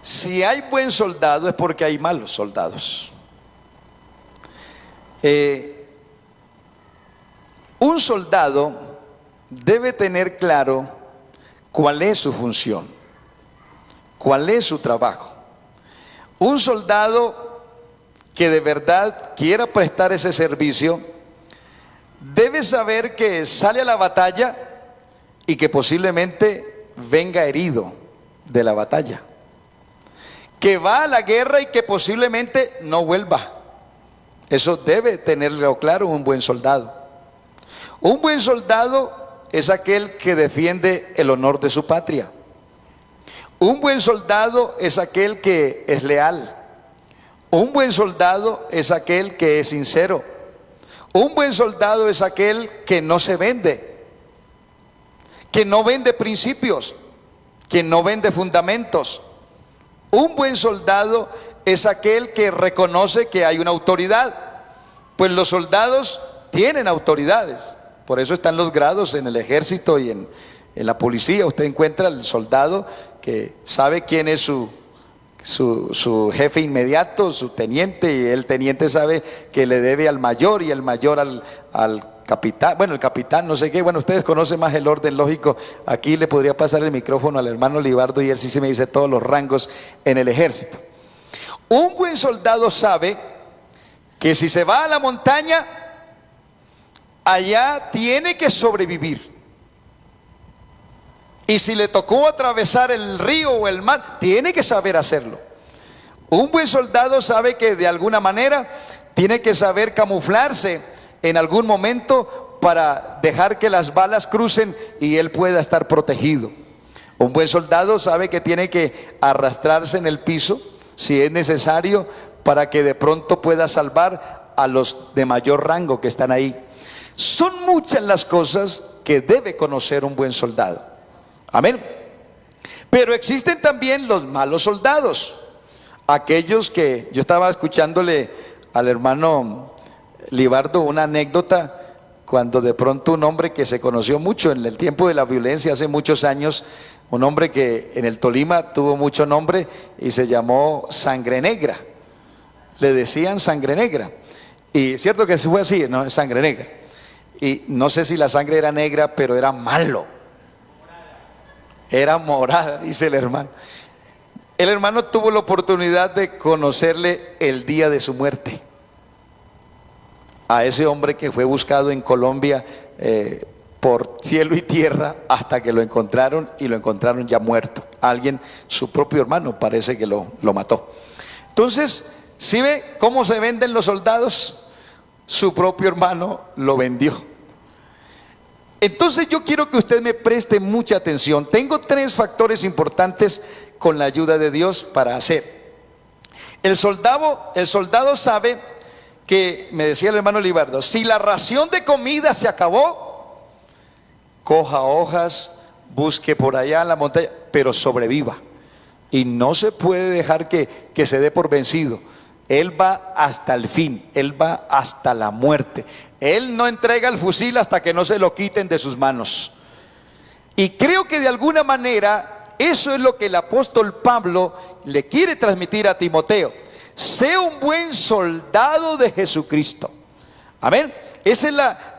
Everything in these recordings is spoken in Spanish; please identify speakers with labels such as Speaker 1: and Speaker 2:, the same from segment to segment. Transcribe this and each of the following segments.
Speaker 1: Si hay buen soldado es porque hay malos soldados. Un soldado debe tener claro cuál es su función, cuál es su trabajo. Un soldado que de verdad quiera prestar ese servicio debe saber que sale a la batalla y que posiblemente venga herido de la batalla, que va a la guerra y que posiblemente no vuelva. Eso debe tenerlo claro un buen soldado. Un buen soldado es aquel que defiende el honor de su patria. Un buen soldado es aquel que es leal. Un buen soldado es aquel que es sincero. Un buen soldado es aquel que no se vende, que no vende principios, que no vende fundamentos. Un buen soldado es aquel que reconoce que hay una autoridad, pues los soldados tienen autoridades. Por eso están los grados en el ejército y en la policía. Usted encuentra al soldado que sabe quién es su jefe inmediato, su teniente, y el teniente sabe que le debe al mayor y el mayor al capitán. Bueno, el capitán no sé qué. Bueno, ustedes conocen más el orden lógico. Aquí le podría pasar el micrófono al hermano Libardo y él sí se me dice todos los rangos en el ejército. Un buen soldado sabe que si se va a la montaña, allá tiene que sobrevivir. Y si le tocó atravesar el río o el mar, tiene que saber hacerlo. Un buen soldado sabe que de alguna manera tiene que saber camuflarse en algún momento para dejar que las balas crucen y él pueda estar protegido. Un buen soldado sabe que tiene que arrastrarse en el piso si es necesario para que de pronto pueda salvar a los de mayor rango que están ahí. Son muchas las cosas que debe conocer un buen soldado. Amén. Pero existen también los malos soldados, aquellos que yo estaba escuchándole al hermano Libardo una anécdota cuando de pronto un hombre que se conoció mucho en el tiempo de la violencia hace muchos años, un hombre que en el Tolima tuvo mucho nombre y se llamó Sangre Negra. Le decían Sangre Negra. Y es cierto que fue así, ¿no? Sangre Negra. Y no sé si la sangre era negra, pero era malo. Era morada, dice el hermano. El hermano tuvo la oportunidad de conocerle el día de su muerte. A ese hombre que fue buscado en Colombia por cielo y tierra hasta que lo encontraron, y lo encontraron ya muerto. Alguien, su propio hermano, parece que lo mató. Entonces, ¿sí ve cómo se venden los soldados? Su propio hermano lo vendió. Entonces yo quiero que usted me preste mucha atención. Tengo 3 factores importantes con la ayuda de Dios para hacer. El soldado sabe que, me decía el hermano Libardo, si la ración de comida se acabó, coja hojas, busque por allá en la montaña, pero sobreviva. Y no se puede dejar que se dé por vencido. Él va hasta el fin, él va hasta la muerte. Él no entrega el fusil hasta que no se lo quiten de sus manos. Y creo que de alguna manera eso es lo que el apóstol Pablo le quiere transmitir a Timoteo. Sea un buen soldado de Jesucristo. Amén. Esa es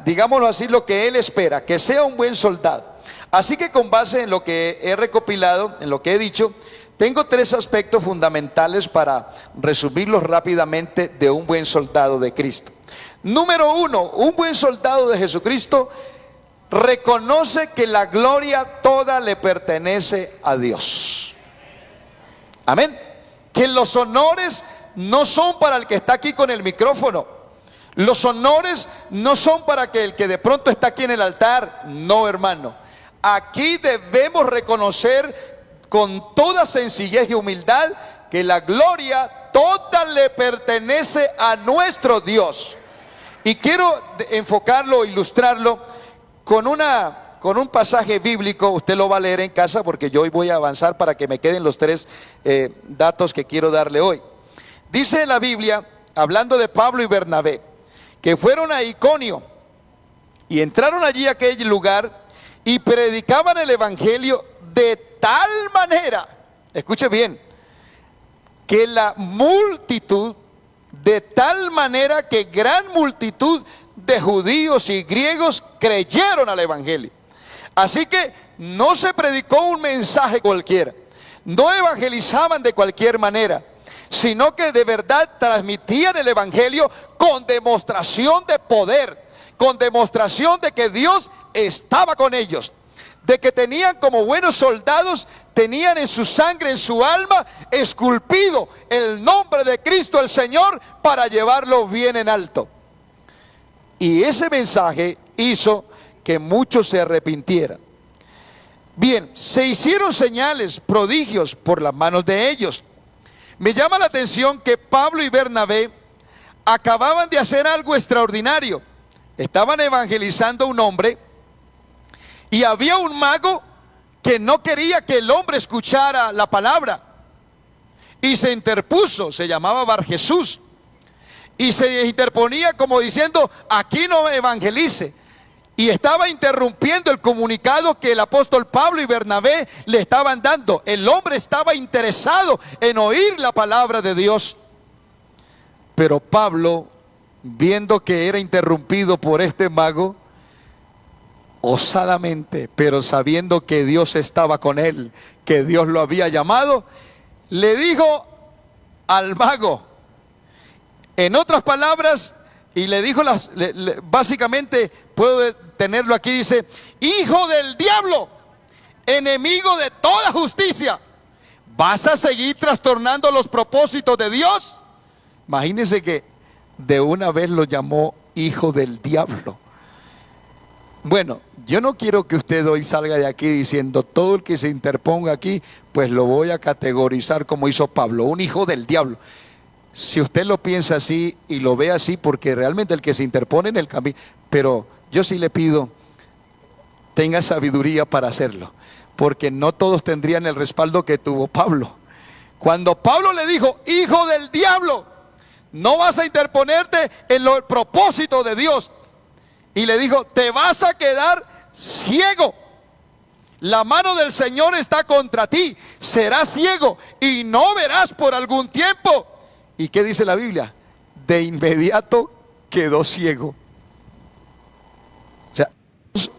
Speaker 1: digámoslo así, lo que él espera, que sea un buen soldado. Así que con base en lo que he recopilado, en lo que he dicho, tengo 3 aspectos fundamentales para resumirlos rápidamente de un buen soldado de Cristo. Número 1, un buen soldado de Jesucristo reconoce que la gloria toda le pertenece a Dios. Amén. Que los honores no son para el que está aquí con el micrófono. Los honores no son para el que de pronto está aquí en el altar. No, hermano. Aquí debemos reconocer con toda sencillez y humildad que la gloria toda le pertenece a nuestro Dios. Y quiero enfocarlo, ilustrarlo con un pasaje bíblico. Usted lo va a leer en casa porque yo hoy voy a avanzar para que me queden los 3 datos que quiero darle hoy. Dice la Biblia, hablando de Pablo y Bernabé, que fueron a Iconio y entraron allí a aquel lugar y predicaban el evangelio de tal manera, escuche bien, que la multitud, de tal manera que gran multitud de judíos y griegos creyeron al evangelio. Así que no se predicó un mensaje cualquiera, no evangelizaban de cualquier manera, sino que de verdad transmitían el evangelio con demostración de poder, con demostración de que Dios estaba con ellos, de que tenían como buenos soldados, tenían en su sangre, en su alma, esculpido el nombre de Cristo el Señor para llevarlo bien en alto. Y ese mensaje hizo que muchos se arrepintieran. Bien, se hicieron señales, prodigios por las manos de ellos. Me llama la atención que Pablo y Bernabé acababan de hacer algo extraordinario. Estaban evangelizando a un hombre y había un mago que no quería que el hombre escuchara la palabra y se interpuso, se llamaba Barjesús, y se interponía como diciendo: aquí no evangelice. Y estaba interrumpiendo el comunicado que el apóstol Pablo y Bernabé le estaban dando. El hombre estaba interesado en oír la palabra de Dios. Pero Pablo, viendo que era interrumpido por este mago, osadamente, pero sabiendo que Dios estaba con él, que Dios lo había llamado, le dijo al mago, en otras palabras, y le dijo básicamente, puedo tenerlo aquí, dice: hijo del diablo, enemigo de toda justicia, ¿vas a seguir trastornando los propósitos de Dios? Imagínense que de una vez lo llamó hijo del diablo. Bueno, yo no quiero que usted hoy salga de aquí diciendo: todo el que se interponga aquí, pues lo voy a categorizar como hizo Pablo, un hijo del diablo. Si usted lo piensa así y lo ve así, porque realmente el que se interpone en el camino, pero yo sí le pido, tenga sabiduría para hacerlo, porque no todos tendrían el respaldo que tuvo Pablo. Cuando Pablo le dijo: hijo del diablo, no vas a interponerte en el propósito de Dios, y le dijo: te vas a quedar ciego, la mano del Señor está contra ti, serás ciego y no verás por algún tiempo. ¿Y qué dice la Biblia? De inmediato quedó ciego. O sea,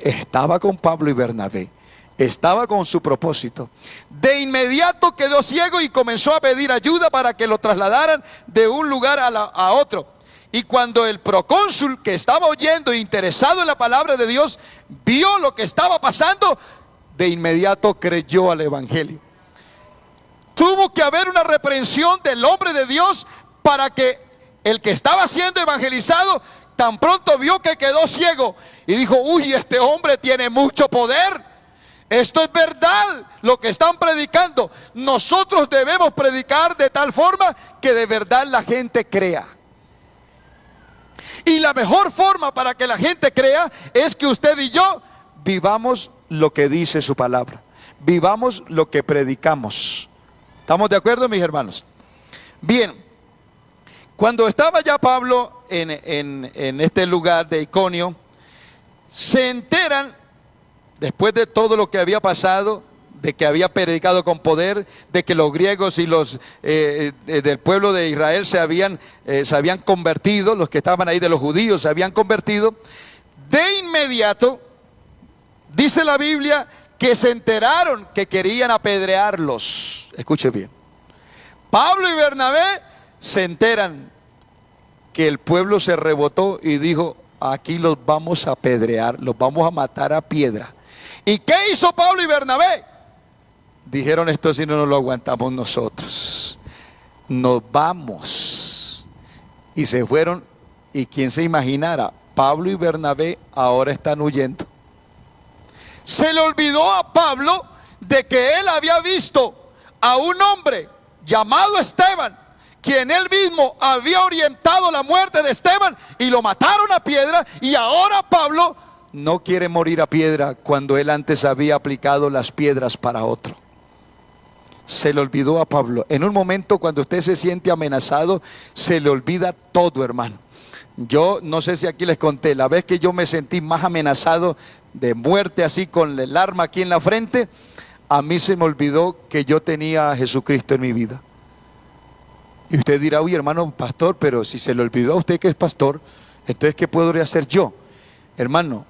Speaker 1: estaba con Pablo y Bernabé, estaba con su propósito. De inmediato quedó ciego y comenzó a pedir ayuda para que lo trasladaran de un lugar a otro. Y cuando el procónsul, que estaba oyendo, interesado en la palabra de Dios, vio lo que estaba pasando, de inmediato creyó al evangelio. Tuvo que haber una reprensión del hombre de Dios para que el que estaba siendo evangelizado tan pronto vio que quedó ciego y dijo: uy, este hombre tiene mucho poder. Esto es verdad lo que están predicando. Nosotros debemos predicar de tal forma que de verdad la gente crea. Y la mejor forma para que la gente crea es que usted y yo vivamos lo que dice su palabra, vivamos lo que predicamos. ¿Estamos de acuerdo, mis hermanos? Bien, cuando estaba ya Pablo en este lugar de Iconio, se enteran, después de todo lo que había pasado, de que había predicado con poder, de que los griegos y los del pueblo de Israel se habían convertido, los que estaban ahí de los judíos se habían convertido. De inmediato, dice la Biblia, que se enteraron que querían apedrearlos. Escuche bien. Pablo y Bernabé se enteran que el pueblo se rebotó y dijo: aquí los vamos a apedrear, los vamos a matar a piedra. ¿Y qué hizo Pablo y Bernabé? Dijeron: esto sí no nos lo aguantamos nosotros, nos vamos. Y se fueron. Y quién se imaginara, Pablo y Bernabé ahora están huyendo. Se le olvidó a Pablo de que él había visto a un hombre llamado Esteban, quien él mismo había orientado la muerte de Esteban, y lo mataron a piedra. Y ahora Pablo no quiere morir a piedra cuando él antes había aplicado las piedras para otro. Se le olvidó a Pablo. En un momento cuando usted se siente amenazado, se le olvida todo, hermano. Yo no sé si aquí les conté, la vez que yo me sentí más amenazado de muerte, así con el arma aquí en la frente, a mí se me olvidó que yo tenía a Jesucristo en mi vida. Y usted dirá, uy, hermano pastor, pero si se le olvidó a usted que es pastor, entonces ¿qué podría hacer yo? Hermano,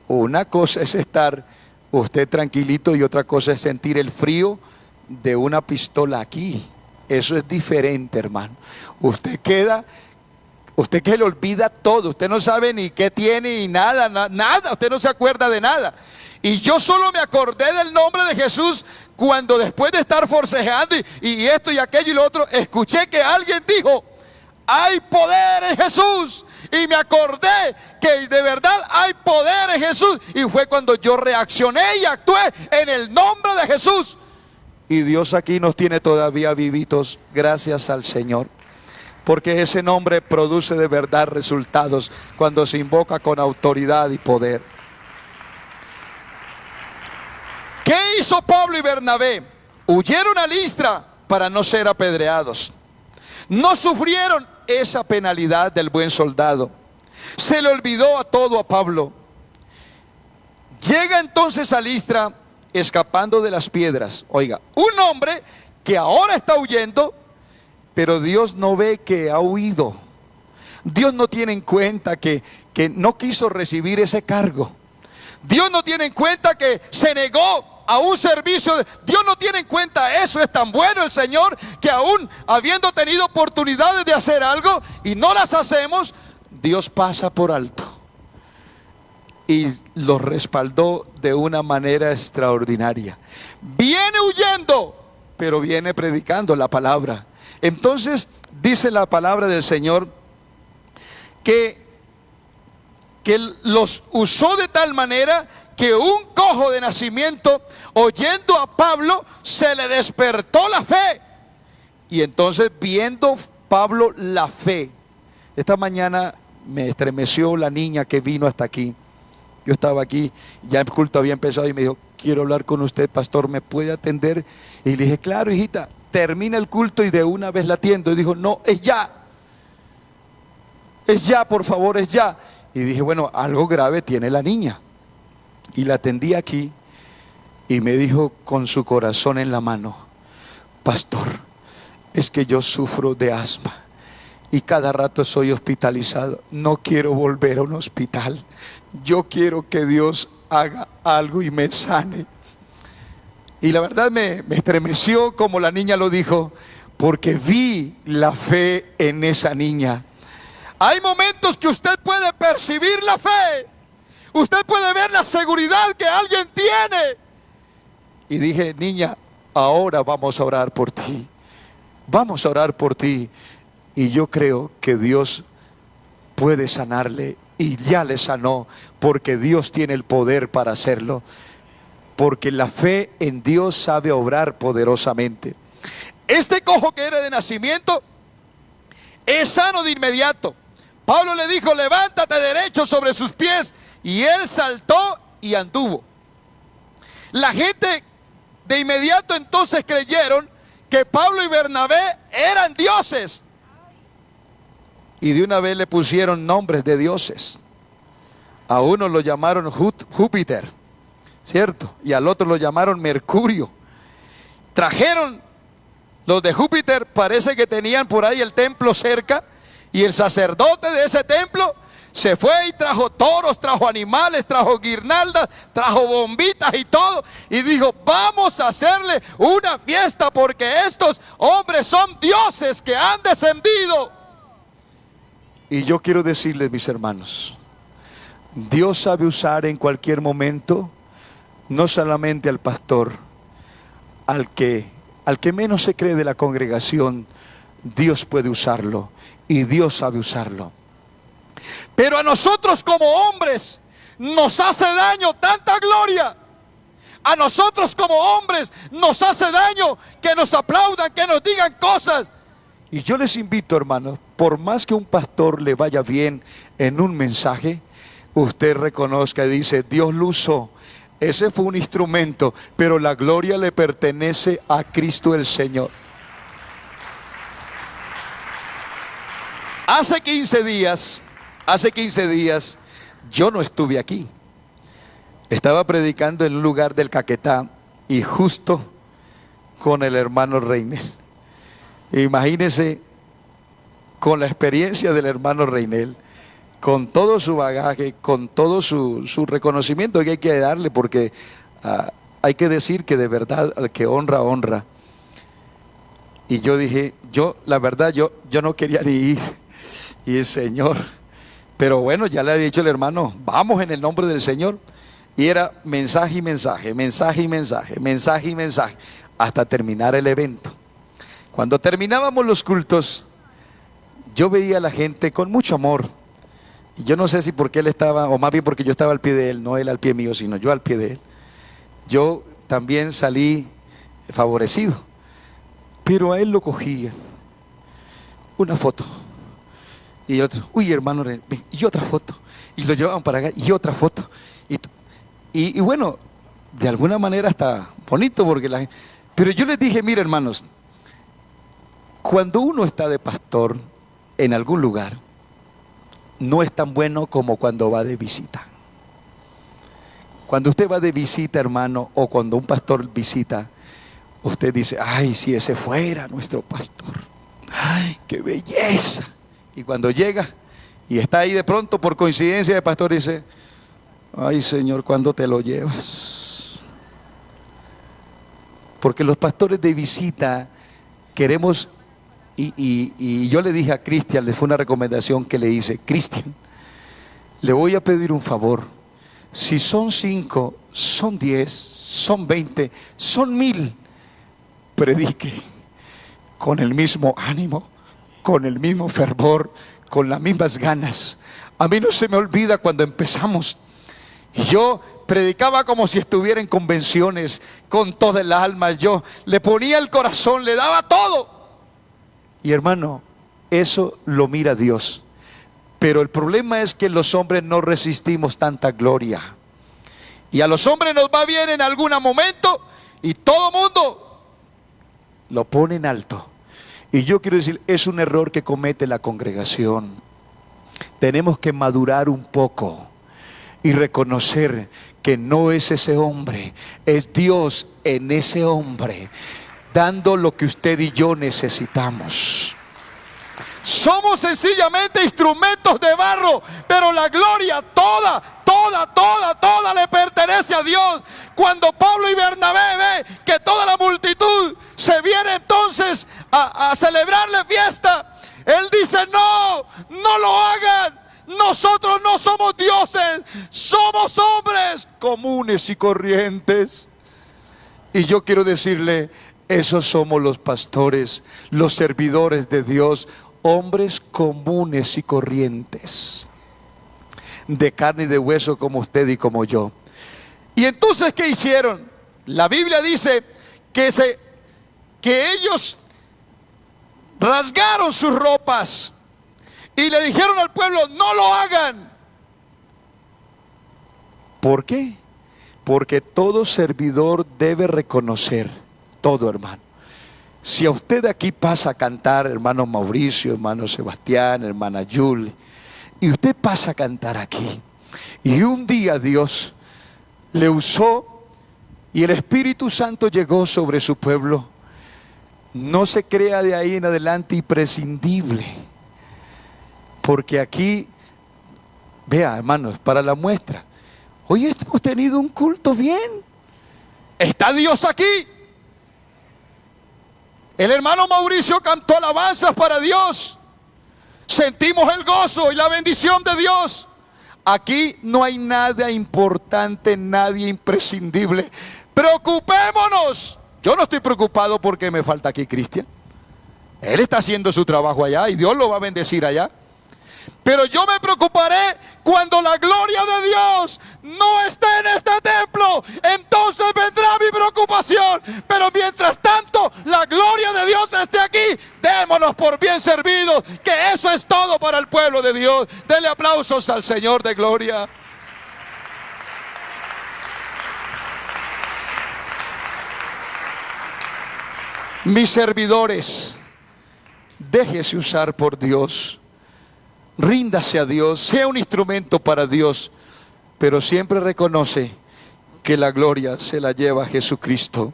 Speaker 1: una cosa es estar usted tranquilito y otra cosa es sentir el frío de una pistola aquí. Eso es diferente, hermano. Usted que le olvida todo, usted no sabe ni qué tiene ni nada, nada, usted no se acuerda de nada. Y yo solo me acordé del nombre de Jesús cuando después de estar forcejeando y esto y aquello y lo otro, escuché que alguien dijo, hay poder en Jesús. Y me acordé que de verdad hay poder en Jesús. Y fue cuando yo reaccioné y actué en el nombre de Jesús. Y Dios aquí nos tiene todavía vivitos, gracias al Señor. Porque ese nombre produce de verdad resultados cuando se invoca con autoridad y poder. ¿Qué hizo Pablo y Bernabé? Huyeron a Listra para no ser apedreados. No sufrieron esa penalidad del buen soldado. Se le olvidó a todo a Pablo. Llega entonces a Listra escapando de las piedras. Oiga, un hombre que ahora está huyendo, pero Dios no ve que ha huido. Dios no tiene en cuenta que no quiso recibir ese cargo. Dios no tiene en cuenta que se negó a un servicio. Dios no tiene en cuenta eso. Es tan bueno el Señor que aún habiendo tenido oportunidades de hacer algo y no las hacemos, Dios pasa por alto y los respaldó de una manera extraordinaria. Viene huyendo, pero viene predicando la palabra. Entonces dice la palabra del Señor que los usó de tal manera que un cojo de nacimiento, oyendo a Pablo, se le despertó la fe. Y entonces, viendo Pablo la fe, esta mañana me estremeció la niña que vino hasta aquí. Yo estaba aquí, ya el culto había empezado y me dijo, quiero hablar con usted, pastor, ¿me puede atender? Y le dije, claro, hijita, termina el culto y de una vez la atiendo. Y dijo, no, es ya, por favor, es ya. Y dije, bueno, algo grave tiene la niña. Y la atendí aquí y me dijo con su corazón en la mano, pastor, es que yo sufro de asma y cada rato soy hospitalizado. No quiero volver a un hospital. Yo quiero que Dios haga algo y me sane. Y la verdad me estremeció como la niña lo dijo, porque vi la fe en esa niña. Hay momentos que usted puede percibir la fe. Usted puede ver la seguridad que alguien tiene. Y dije, niña, ahora vamos a orar por ti. Vamos a orar por ti. Y yo creo que Dios puede sanarle. Y ya le sanó, porque Dios tiene el poder para hacerlo. Porque la fe en Dios sabe obrar poderosamente. Este cojo que era de nacimiento es sano de inmediato. Pablo le dijo, levántate derecho sobre sus pies. Y él saltó y anduvo. La gente de inmediato entonces creyeron que Pablo y Bernabé eran dioses. Y de una vez le pusieron nombres de dioses. A uno lo llamaron Júpiter, ¿cierto? Y al otro lo llamaron Mercurio. Trajeron los de Júpiter, parece que tenían por ahí el templo cerca. Y el sacerdote de ese templo se fue y trajo toros, trajo animales, trajo guirnaldas, trajo bombitas y todo. Y dijo, vamos a hacerle una fiesta porque estos hombres son dioses que han descendido. Y yo quiero decirles, mis hermanos, Dios sabe usar en cualquier momento, no solamente al pastor, al que menos se cree de la congregación, Dios puede usarlo y Dios sabe usarlo. Pero a nosotros como hombres nos hace daño tanta gloria. A nosotros como hombres nos hace daño que nos aplaudan, que nos digan cosas. Y yo les invito, hermanos, por más que un pastor le vaya bien en un mensaje, usted reconozca y dice, Dios lo usó. Ese fue un instrumento, pero la gloria le pertenece a Cristo el Señor. Hace 15 días, yo no estuve aquí. Estaba predicando en un lugar del Caquetá y justo con el hermano Reinel. Imagínense con la experiencia del hermano Reinel, con todo su bagaje, con todo su reconocimiento que hay que darle, porque hay que decir que de verdad al que honra, honra. Y yo dije, la verdad, yo no quería ni ir. Y el Señor, pero bueno, ya le había dicho el hermano, vamos en el nombre del Señor. Y era mensaje y mensaje, mensaje y mensaje, mensaje y mensaje, hasta terminar el evento. Cuando terminábamos los cultos, yo veía a la gente con mucho amor. Y yo no sé si porque él estaba, o más bien porque yo estaba al pie de él, no él al pie mío, sino yo al pie de él. Yo también salí favorecido, pero a él lo cogía. Una foto, y otro, uy hermano, y otra foto, y lo llevaban para acá, y otra foto. Y bueno, de alguna manera está bonito, porque la gente... Pero yo les dije, mira hermanos, cuando uno está de pastor en algún lugar, no es tan bueno como cuando va de visita. Cuando usted va de visita, hermano, o cuando un pastor visita, usted dice, ay, si ese fuera nuestro pastor, ay, qué belleza. Y cuando llega y está ahí de pronto, por coincidencia, el pastor dice, ay Señor, ¿cuándo te lo llevas? Porque los pastores de visita queremos... Y yo le dije a Cristian, le fue una recomendación que le hice, Cristian, le voy a pedir un favor, si son 5, son 10, son 20, son 1000, predique con el mismo ánimo, con el mismo fervor, con las mismas ganas. A mí no se me olvida cuando empezamos, y yo predicaba como si estuviera en convenciones, con toda el alma, yo le ponía el corazón, le daba todo. Y hermano, eso lo mira Dios. Pero el problema es que los hombres no resistimos tanta gloria. Y a los hombres nos va bien en algún momento y todo mundo lo pone en alto. Y yo quiero decir, es un error que comete la congregación. Tenemos que madurar un poco y reconocer que no es ese hombre, es Dios en ese hombre, dando lo que usted y yo necesitamos. Somos sencillamente instrumentos de barro, pero la gloria toda le pertenece a Dios. Cuando Pablo y Bernabé ven que toda la multitud se viene entonces a celebrarle fiesta, él dice, no lo hagan. Nosotros no somos dioses, somos hombres comunes y corrientes. Y yo quiero decirle, esos somos los pastores, los servidores de Dios, hombres comunes y corrientes, de carne y de hueso como usted y como yo. Y entonces, ¿qué hicieron? La Biblia dice que ellos rasgaron sus ropas y le dijeron al pueblo, no lo hagan. ¿Por qué? Porque todo servidor debe reconocer, todo hermano. Si a usted aquí pasa a cantar, hermano Mauricio, hermano Sebastián, hermana Julie, y usted pasa a cantar aquí, y un día Dios le usó y el Espíritu Santo llegó sobre su pueblo, no se crea de ahí en adelante imprescindible, porque aquí, vea hermanos, para la muestra, hoy hemos tenido un culto bien, está Dios aquí. El hermano Mauricio cantó alabanzas para Dios. Sentimos el gozo y la bendición de Dios. Aquí no hay nada importante, nadie imprescindible. Preocupémonos. Yo no estoy preocupado porque me falta aquí Cristian. Él está haciendo su trabajo allá y Dios lo va a bendecir allá. Pero yo me preocuparé cuando la gloria de Dios no esté en este templo. Entonces vendrá mi preocupación. Pero mientras tanto, la gloria de Dios esté aquí. Démonos por bien servidos, que eso es todo para el pueblo de Dios. Denle aplausos al Señor de gloria. Mis servidores, déjese usar por Dios. Ríndase a Dios, sea un instrumento para Dios, pero siempre reconoce que la gloria se la lleva a Jesucristo.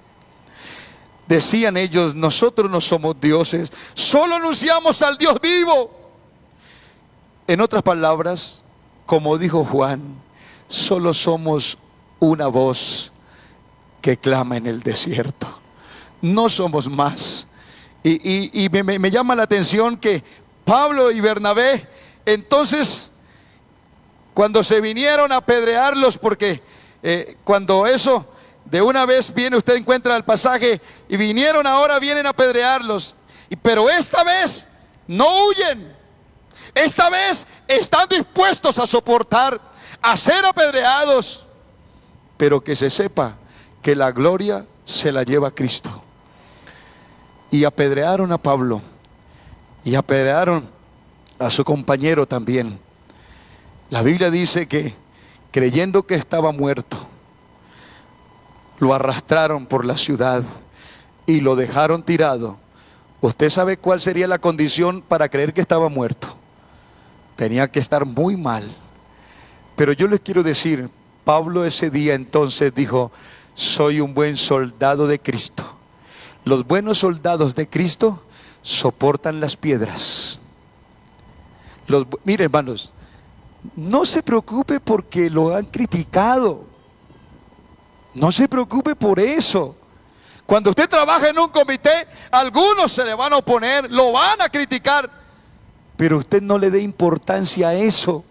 Speaker 1: Decían ellos: nosotros no somos dioses, solo anunciamos al Dios vivo. En otras palabras, como dijo Juan, solo somos una voz que clama en el desierto. No somos más. Y me llama la atención que Pablo y Bernabé, entonces, cuando se vinieron a apedrearlos, porque cuando eso de una vez viene, usted encuentra el pasaje, y vinieron, ahora vienen a apedrearlos, pero esta vez no huyen, esta vez están dispuestos a soportar, a ser apedreados, pero que se sepa que la gloria se la lleva Cristo. Y apedrearon a Pablo, y apedrearon a su compañero también. La Biblia dice que, creyendo que estaba muerto, lo arrastraron por la ciudad y lo dejaron tirado. ¿Usted sabe cuál sería la condición para creer que estaba muerto? Tenía que estar muy mal. Pero yo les quiero decir, Pablo ese día entonces dijo: soy un buen soldado de Cristo. Los buenos soldados de Cristo soportan las piedras. Mire, hermanos, no se preocupe porque lo han criticado. No se preocupe por eso. Cuando usted trabaja en un comité, algunos se le van a oponer, lo van a criticar, pero usted no le dé importancia a eso.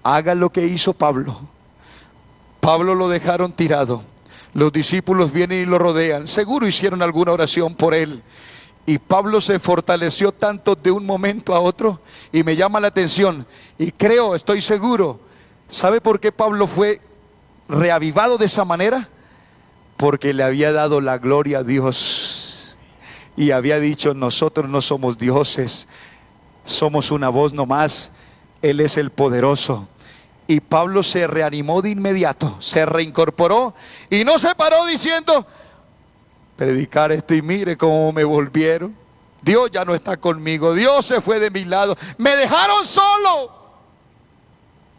Speaker 1: Haga lo que hizo Pablo. Pablo lo dejaron tirado. Los discípulos vienen y lo rodean. Seguro hicieron alguna oración por él. Y Pablo se fortaleció tanto de un momento a otro. Y me llama la atención. Y creo, estoy seguro. ¿Sabe por qué Pablo fue reavivado de esa manera? Porque le había dado la gloria a Dios. Y había dicho: nosotros no somos dioses, somos una voz nomás. Él es el poderoso. Y Pablo se reanimó de inmediato, se reincorporó y no se paró diciendo: predicar esto y mire cómo me volvieron. Dios ya no está conmigo, Dios se fue de mi lado, me dejaron solo.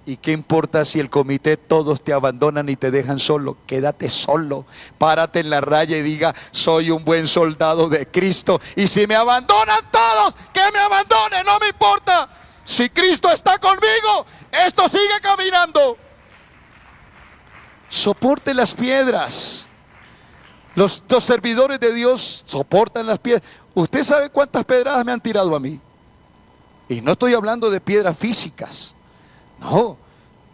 Speaker 1: ¿Y qué importa si el comité todos te abandonan y te dejan solo? Quédate solo, párate en la raya y diga: soy un buen soldado de Cristo, y si me abandonan todos, que me abandonen, no me importa. Si Cristo está conmigo, esto sigue caminando. Soporte las piedras. Los servidores de Dios soportan las piedras. ¿Usted sabe cuántas pedradas me han tirado a mí? Y no estoy hablando de piedras físicas. No,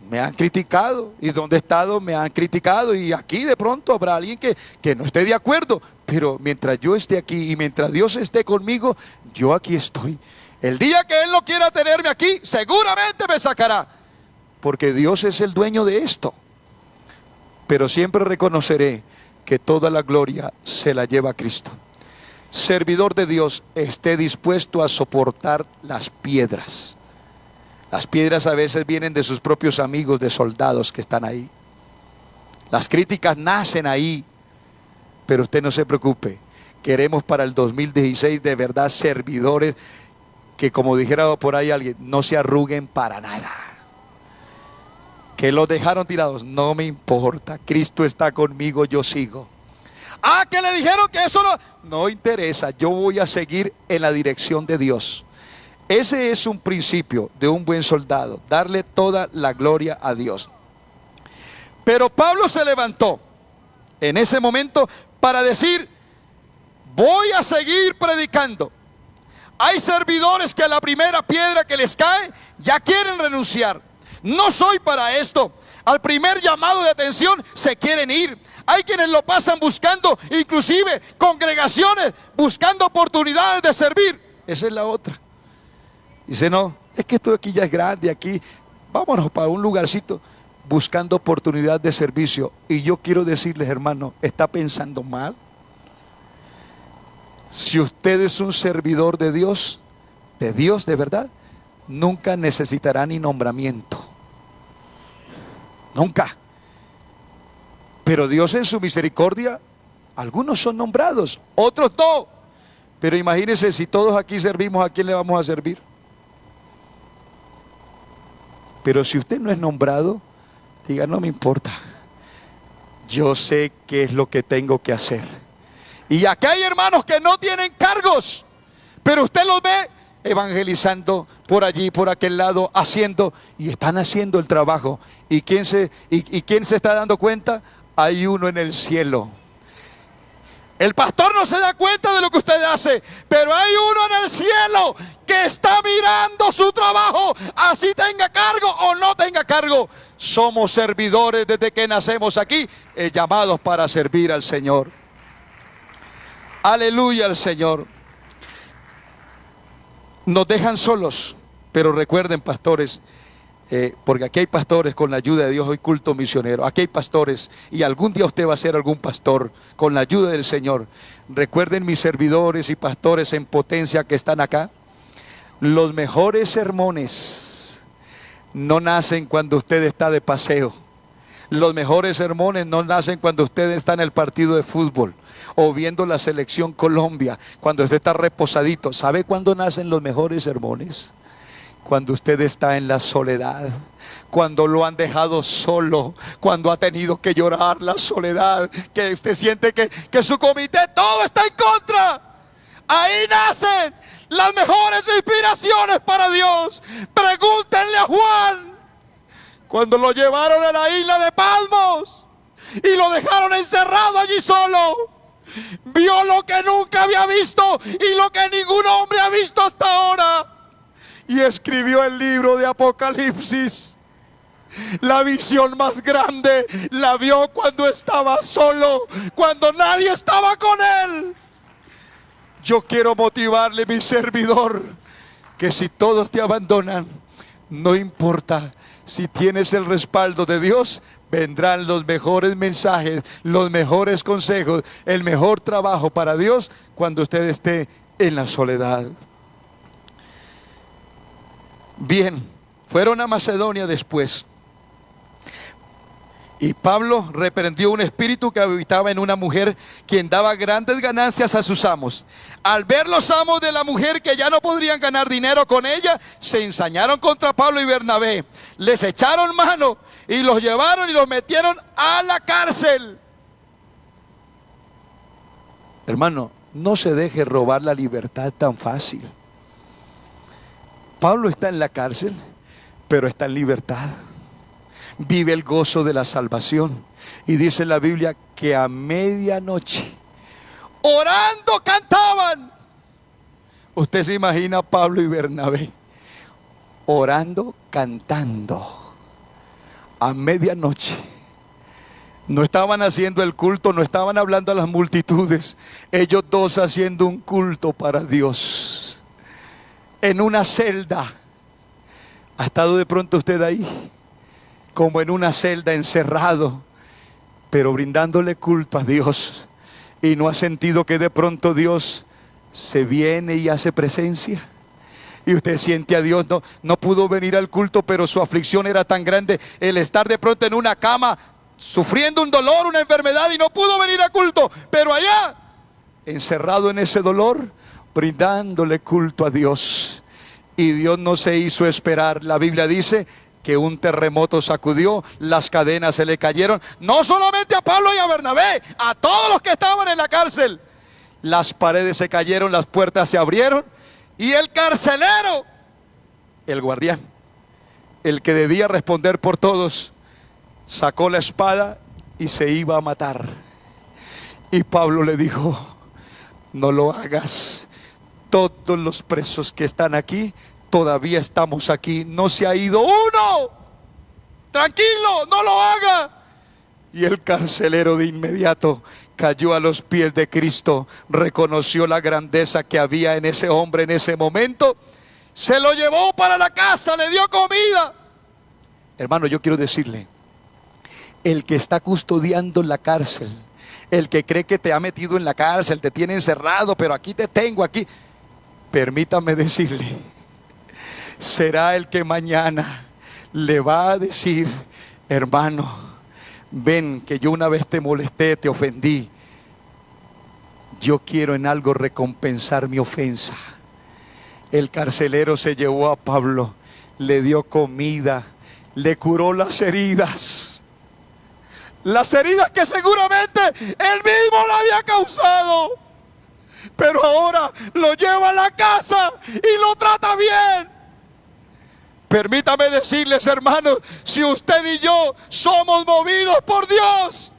Speaker 1: me han criticado. Y donde he estado me han criticado. Y aquí de pronto habrá alguien que no esté de acuerdo. Pero mientras yo esté aquí y mientras Dios esté conmigo, yo aquí estoy. El día que Él no quiera tenerme aquí, seguramente me sacará, porque Dios es el dueño de esto. Pero siempre reconoceré que toda la gloria se la lleva a Cristo. Servidor de Dios, esté dispuesto a soportar las piedras. Las piedras a veces vienen de sus propios amigos, de soldados que están ahí. Las críticas nacen ahí. Pero usted no se preocupe. Queremos para el 2016 de verdad servidores que, como dijera por ahí alguien, no se arruguen para nada. Que los dejaron tirados, no me importa. Cristo está conmigo, yo sigo. Ah, que le dijeron que eso no interesa. Yo voy a seguir en la dirección de Dios. Ese es un principio de un buen soldado, darle toda la gloria a Dios. Pero Pablo se levantó en ese momento para decir: voy a seguir predicando. Hay servidores que a la primera piedra que les cae ya quieren renunciar. No soy para esto. Al primer llamado de atención se quieren ir. Hay quienes lo pasan buscando, inclusive congregaciones, buscando oportunidades de servir. Esa es la otra. Dice: no, es que esto aquí ya es grande, aquí vámonos para un lugarcito, buscando oportunidad de servicio. Y yo quiero decirles, hermano, está pensando mal. Si usted es un servidor de Dios de verdad, nunca necesitará ni nombramiento. Nunca. Pero Dios en su misericordia, algunos son nombrados, otros no. Pero imagínense, si todos aquí servimos, ¿a quién le vamos a servir? Pero si usted no es nombrado, diga: no me importa. Yo sé qué es lo que tengo que hacer. Y aquí hay hermanos que no tienen cargos, pero usted los ve evangelizando por allí, por aquel lado, haciendo, y están haciendo el trabajo. ¿Y quién se está dando cuenta? Hay uno en el cielo. El pastor no se da cuenta de lo que usted hace, pero hay uno en el cielo que está mirando su trabajo, así tenga cargo o no tenga cargo. Somos servidores desde que nacemos aquí, llamados para servir al Señor. Aleluya al Señor. Nos dejan solos, pero recuerden, pastores, porque aquí hay pastores, con la ayuda de Dios, hoy culto misionero. Aquí hay pastores y algún día usted va a ser algún pastor con la ayuda del Señor. Recuerden, mis servidores y pastores en potencia que están acá, los mejores sermones no nacen cuando usted está de paseo. Los mejores sermones no nacen cuando usted está en el partido de fútbol o viendo la selección Colombia, cuando usted está reposadito. ¿Sabe cuándo nacen los mejores sermones? Cuando usted está en la soledad, cuando lo han dejado solo, cuando ha tenido que llorar la soledad, que usted siente que su comité todo está en contra. Ahí nacen las mejores inspiraciones para Dios. Pregúntenle a Juan, cuando lo llevaron a la isla de Patmos y lo dejaron encerrado allí solo, vio lo que nunca había visto y lo que ningún hombre ha visto hasta ahora. Y escribió el libro de Apocalipsis. La visión más grande la vio cuando estaba solo, cuando nadie estaba con él. Yo quiero motivarle, mi servidor, que si todos te abandonan, no importa, si tienes el respaldo de Dios, vendrán los mejores mensajes, los mejores consejos, el mejor trabajo para Dios cuando usted esté en la soledad. Bien, fueron a Macedonia después. Y Pablo reprendió un espíritu que habitaba en una mujer, quien daba grandes ganancias a sus amos. Al ver los amos de la mujer que ya no podrían ganar dinero con ella, se ensañaron contra Pablo y Bernabé. Les echaron mano y los llevaron y los metieron a la cárcel. Hermano, no se deje robar la libertad tan fácil. Pablo está en la cárcel, pero está en libertad. Vive el gozo de la salvación. Y dice la Biblia que a medianoche, orando, cantaban. Usted se imagina a Pablo y Bernabé orando, cantando a medianoche. No estaban haciendo el culto, no estaban hablando a las multitudes. Ellos dos haciendo un culto para Dios. En una celda. ¿Ha estado de pronto usted ahí? Como en una celda, encerrado, pero brindándole culto a Dios. ¿Y no ha sentido que de pronto Dios se viene y hace presencia? Y usted siente a Dios. No pudo venir al culto, pero su aflicción era tan grande, el estar de pronto en una cama sufriendo un dolor, una enfermedad, y no pudo venir al culto, pero allá, encerrado en ese dolor, brindándole culto a Dios. Y Dios no se hizo esperar. La Biblia dice que un terremoto sacudió, las cadenas se le cayeron, no solamente a Pablo y a Bernabé, a todos los que estaban en la cárcel. Las paredes se cayeron, las puertas se abrieron, y el carcelero, el guardián, el que debía responder por todos, sacó la espada y se iba a matar. Y Pablo le dijo: no lo hagas. Todos los presos que están aquí, todavía estamos aquí. No se ha ido uno. Tranquilo, no lo haga. Y el carcelero de inmediato cayó a los pies de Cristo, reconoció la grandeza que había en ese hombre en ese momento, se lo llevó para la casa, le dio comida. Hermano, yo quiero decirle, el que está custodiando la cárcel, el que cree que te ha metido en la cárcel, te tiene encerrado, pero aquí te tengo, aquí, permítame decirle, será el que mañana le va a decir: hermano, ven, que yo una vez te molesté, te ofendí, yo quiero en algo recompensar mi ofensa. El carcelero se llevó a Pablo, le dio comida, le curó las heridas, las heridas que seguramente él mismo le había causado. Pero ahora lo lleva a la casa y lo trata bien. Permítame decirles, hermanos, si usted y yo somos movidos por Dios,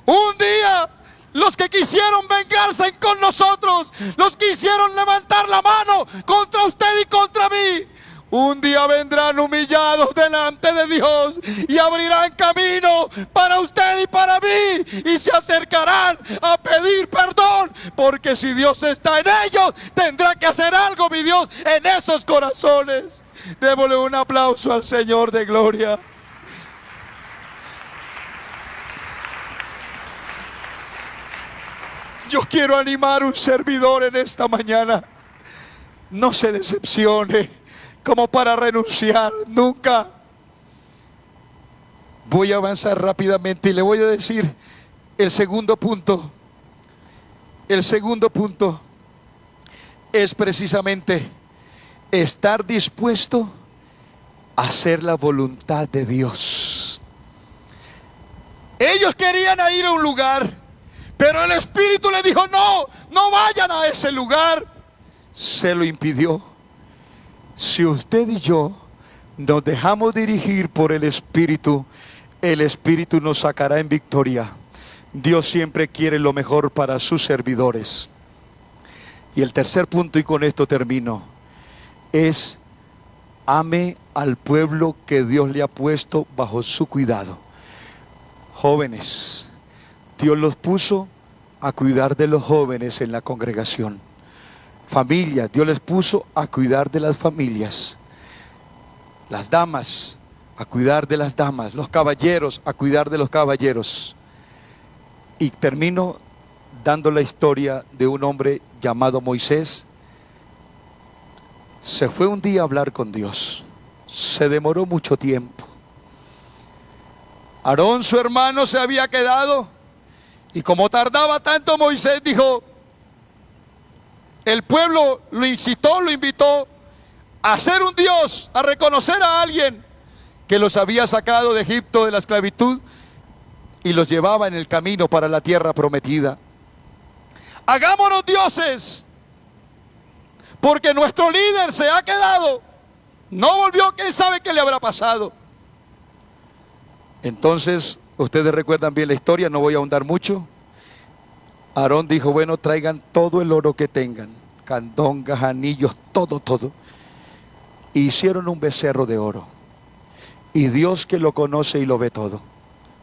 Speaker 1: un día los que quisieron vengarse con nosotros, los que quisieron levantar la mano contra usted y contra mí, un día vendrán humillados delante de Dios y abrirán camino para usted y para mí, y se acercarán a pedir perdón, porque si Dios está en ellos, tendrá que hacer algo, mi Dios, en esos corazones. Démosle un aplauso al Señor de gloria. Yo quiero animar a un servidor en esta mañana. No se decepcione como para renunciar, nunca. Voy a avanzar rápidamente y le voy a decir el segundo punto. El segundo punto es precisamente estar dispuesto a hacer la voluntad de Dios. Ellos querían ir a un lugar, pero el Espíritu le dijo: no, no vayan a ese lugar. Se lo impidió. Si usted y yo nos dejamos dirigir por el Espíritu nos sacará en victoria. Dios siempre quiere lo mejor para sus servidores. Y el tercer punto, y con esto termino, es: ame al pueblo que Dios le ha puesto bajo su cuidado. Jóvenes, Dios los puso a cuidar de los jóvenes en la congregación. Familias, Dios les puso a cuidar de las familias. Las damas, a cuidar de las damas. Los caballeros, a cuidar de los caballeros. Y termino dando la historia de un hombre llamado Moisés. Se fue un día a hablar con Dios. Se demoró mucho tiempo. Aarón, su hermano, se había quedado. Y como tardaba tanto, Moisés dijo: el pueblo lo incitó, lo invitó a ser un Dios, a reconocer a alguien que los había sacado de Egipto, de la esclavitud, y los llevaba en el camino para la tierra prometida. Hagámonos dioses, porque nuestro líder se ha quedado, no volvió, quién sabe qué le habrá pasado. Entonces, ustedes recuerdan bien la historia, no voy a ahondar mucho. Aarón dijo: bueno, traigan todo el oro que tengan, candongas, anillos, todo. Hicieron un becerro de oro. Y Dios, que lo conoce y lo ve todo.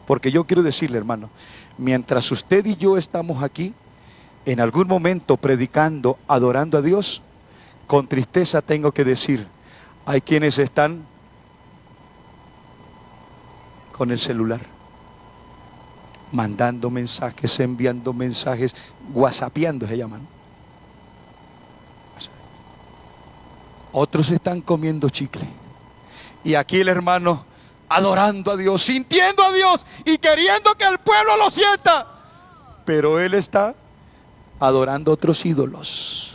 Speaker 1: Porque yo quiero decirle, hermano, mientras usted y yo estamos aquí, en algún momento predicando, adorando a Dios, con tristeza tengo que decir, hay quienes están con el celular, mandando mensajes, enviando mensajes, whatsappeando se llaman. Otros están comiendo chicle. Y aquí el hermano adorando a Dios, sintiendo a Dios y queriendo que el pueblo lo sienta. Pero él está adorando otros ídolos.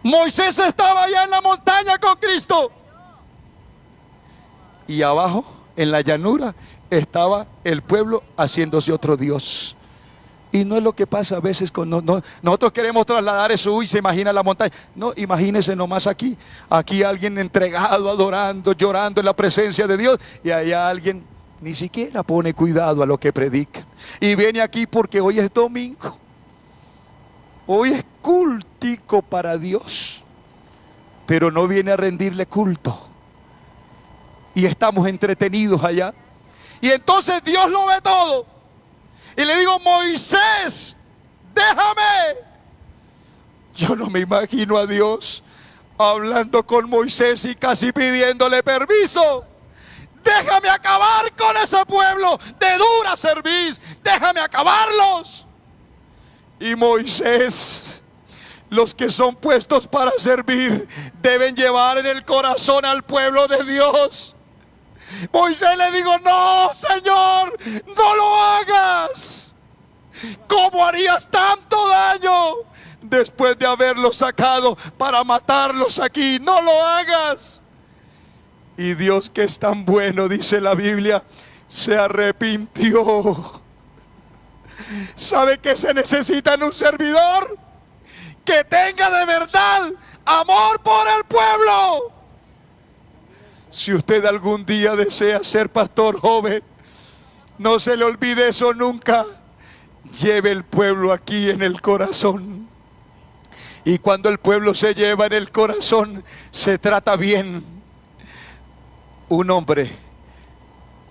Speaker 1: Moisés estaba allá en la montaña con Cristo. Y abajo, en la llanura, estaba el pueblo haciéndose otro Dios. Y no es lo que pasa a veces con nosotros queremos trasladar eso. Uy, se imagina la montaña. No, imagínese nomás aquí. Aquí alguien entregado, adorando, llorando en la presencia de Dios. Y allá alguien ni siquiera pone cuidado a lo que predica. Y viene aquí porque hoy es domingo. Hoy es cultico para Dios. Pero no viene a rendirle culto. Y estamos entretenidos allá. Y entonces Dios lo ve todo. Y le digo: Moisés, déjame. Yo no me imagino a Dios hablando con Moisés y casi pidiéndole permiso. Déjame acabar con ese pueblo de dura cerviz. Déjame acabarlos. Y Moisés, los que son puestos para servir, deben llevar en el corazón al pueblo de Dios. Moisés le digo: no, Señor, no lo hagas. ¿Cómo harías tanto daño después de haberlos sacado para matarlos aquí? No lo hagas. Y Dios, que es tan bueno, dice la Biblia, se arrepintió. ¿Sabe qué se necesita en un servidor? Que tenga de verdad amor por el pueblo. Si usted algún día desea ser pastor joven, no se le olvide eso nunca. Lleve el pueblo aquí en el corazón. Y cuando el pueblo se lleva en el corazón, se trata bien. Un hombre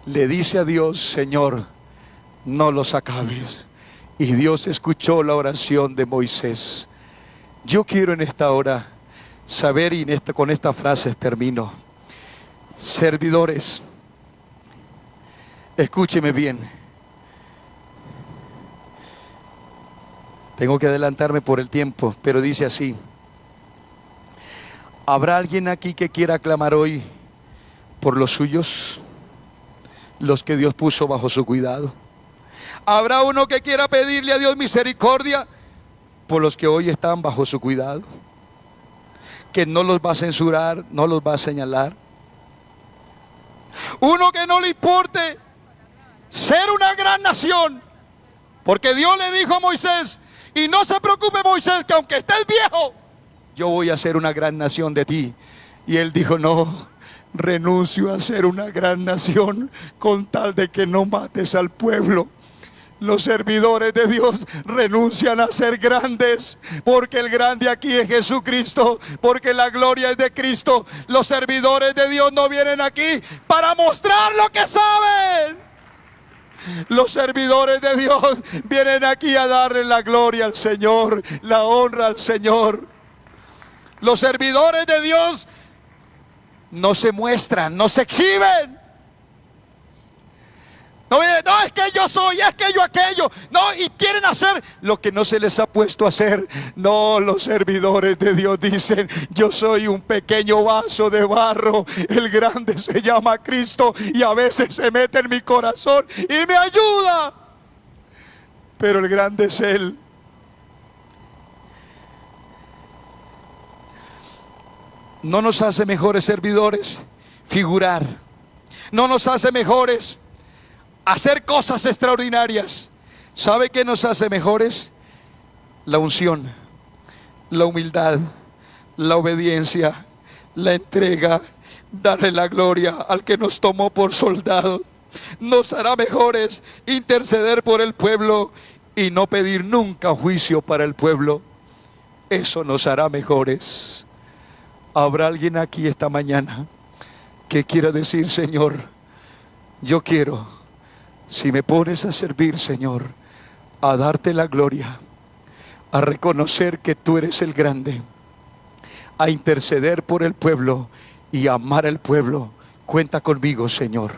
Speaker 1: le dice a Dios: Señor, no los acabes. Y Dios escuchó la oración de Moisés. Yo quiero en esta hora saber, y con esta frase termino. Servidores, escúcheme bien. Tengo que adelantarme por el tiempo, pero dice así: ¿habrá alguien aquí que quiera clamar hoy por los suyos, los que Dios puso bajo su cuidado? ¿Habrá uno que quiera pedirle a Dios misericordia por los que hoy están bajo su cuidado? Que no los va a censurar, no los va a señalar. Uno que no le importe ser una gran nación, porque Dios le dijo a Moisés: y no se preocupe, Moisés, que aunque estés viejo, yo voy a ser una gran nación de ti. Y él dijo: no, renuncio a ser una gran nación con tal de que no mates al pueblo. Los servidores de Dios renuncian a ser grandes, porque el grande aquí es Jesucristo, porque la gloria es de Cristo. Los servidores de Dios no vienen aquí para mostrar lo que saben. Los servidores de Dios vienen aquí a darle la gloria al Señor, la honra al Señor. Los servidores de Dios no se muestran, no se exhiben. No, es que yo soy, es que yo aquello. No, y quieren hacer lo que no se les ha puesto a hacer. No, los servidores de Dios dicen: yo soy un pequeño vaso de barro, el grande se llama Cristo, y a veces se mete en mi corazón y me ayuda, pero el grande es Él. No nos hace mejores servidores figurar. No nos hace mejores hacer cosas extraordinarias. ¿Sabe qué nos hace mejores? La unción, la humildad, la obediencia, la entrega, darle la gloria al que nos tomó por soldados. Nos hará mejores interceder por el pueblo y no pedir nunca juicio para el pueblo. Eso nos hará mejores. ¿Habrá alguien aquí esta mañana que quiera decir: Señor, yo quiero, si me pones a servir, Señor, a darte la gloria, a reconocer que tú eres el grande, a interceder por el pueblo y a amar al pueblo? Cuenta conmigo, Señor.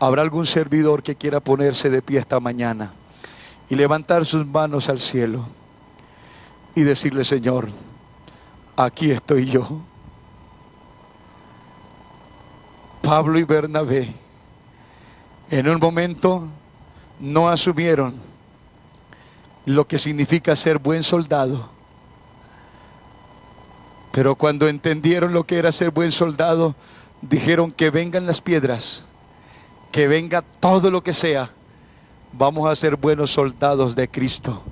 Speaker 1: ¿Habrá algún servidor que quiera ponerse de pie esta mañana y levantar sus manos al cielo y decirle: Señor, aquí estoy yo? Pablo y Bernabé en un momento no asumieron lo que significa ser buen soldado, pero cuando entendieron lo que era ser buen soldado, dijeron: que vengan las piedras, que venga todo lo que sea, vamos a ser buenos soldados de Cristo.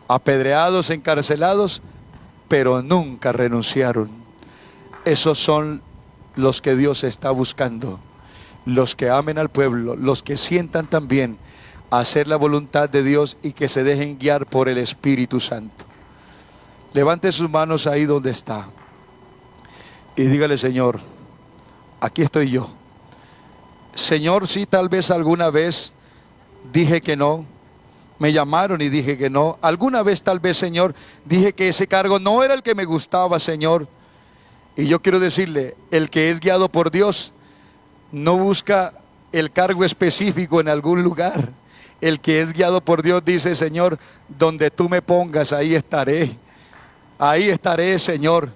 Speaker 1: Apedreados, encarcelados, pero nunca renunciaron. Esos son los que Dios está buscando. Los que amen al pueblo, los que sientan también hacer la voluntad de Dios y que se dejen guiar por el Espíritu Santo. Levante sus manos ahí donde está y dígale: Señor, aquí estoy yo. Señor, sí, tal vez alguna vez dije que no, me llamaron y dije que no. Alguna vez tal vez, Señor, dije que ese cargo no era el que me gustaba, Señor. Y yo quiero decirle: el que es guiado por Dios no busca el cargo específico en algún lugar. El que es guiado por Dios dice: Señor, donde tú me pongas, ahí estaré. Ahí estaré, Señor.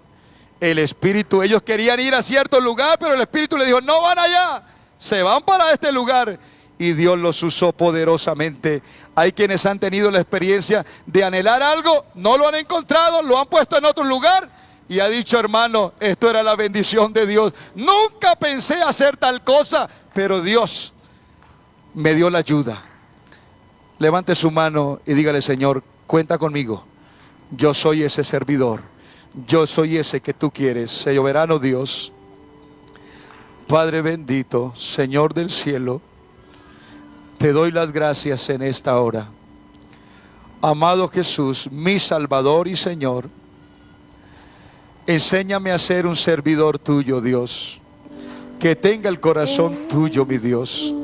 Speaker 1: El Espíritu, ellos querían ir a cierto lugar, pero el Espíritu le dijo: no van allá, se van para este lugar. Y Dios los usó poderosamente. Hay quienes han tenido la experiencia de anhelar algo, no lo han encontrado, lo han puesto en otro lugar, y ha dicho: hermano, esto era la bendición de Dios, nunca pensé hacer tal cosa, pero Dios me dio la ayuda. Levante su mano y dígale: Señor, cuenta conmigo, yo soy ese servidor, yo soy ese que tú quieres. Soberano Dios, Padre bendito, Señor del cielo, te doy las gracias en esta hora. Amado Jesús, mi Salvador y Señor, enséñame a ser un servidor tuyo, Dios, que tenga el corazón tuyo, mi Dios.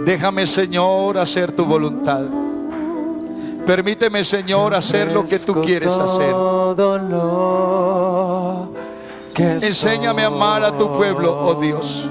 Speaker 1: Déjame, Señor, hacer tu voluntad. Permíteme, Señor, hacer lo que tú quieres hacer. Enséñame a amar a tu pueblo, oh Dios.